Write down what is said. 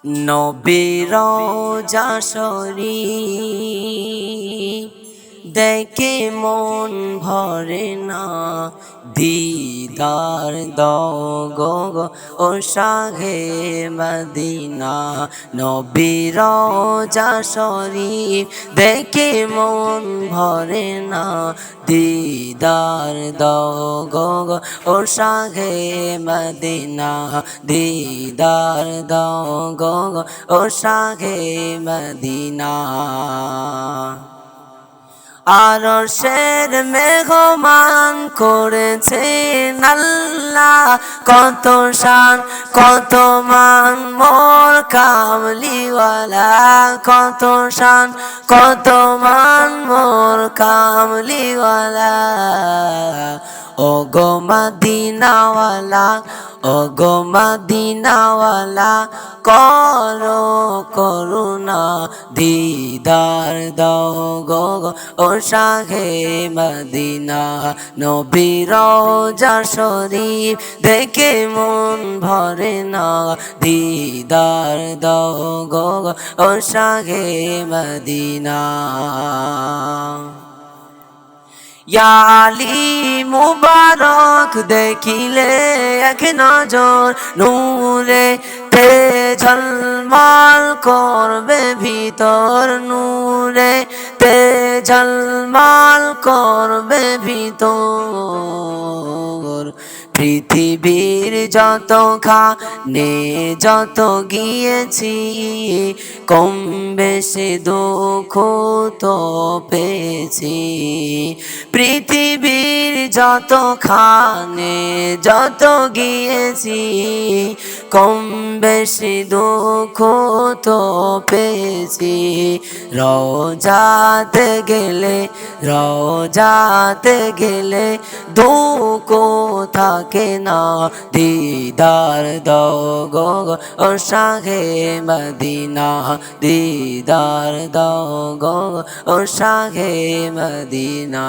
নবীর রওজা শরীফ দেখে মন ভরে না, দিদার দাও গো ও শাহে মদিনা। নবীর রওজা শরীফ দেখে মন ভরে না, দিদার দাও গো ও শাহে মদিনা। দিদার দাও গো ও শাহে মদিনা। আরশের মেহমান করেছেন আল্লাহ, কত শান কত মান মোর কামলিওয়ালা, কত শান কত মান মোর কামলিওয়ালা। ও গো মদিনাওয়ালা, ও গো মদিনাওয়ালা, করো করুণা, দিদার দাও গো ও শাহে মদিনা। নবীর রওজা শরীফ দেখে মন ভরে না, দিদার দাও গো ও শাহে মদিনা। ইয়া আলী মুবারক দেখিলে এক নজর, নূরে তে ঝলমল করবে ভিতর, নূরে তে ঝলমল করবে ভিতর। পৃথিবীর যত খানে যত গিয়েছি, কম বেশি দুঃখ তো পেয়েছি। পৃথিবীর যত খানে যত গিয়েছি, কম বেশি দুঃখ তো পেয়েছি। রওজাতে গেলে, রওজাতে গেলে দুঃখ থাকে না, দিদার দাও গো ও শাহে মদিনা। দিদার দাও গো ও শাহে মদিনা।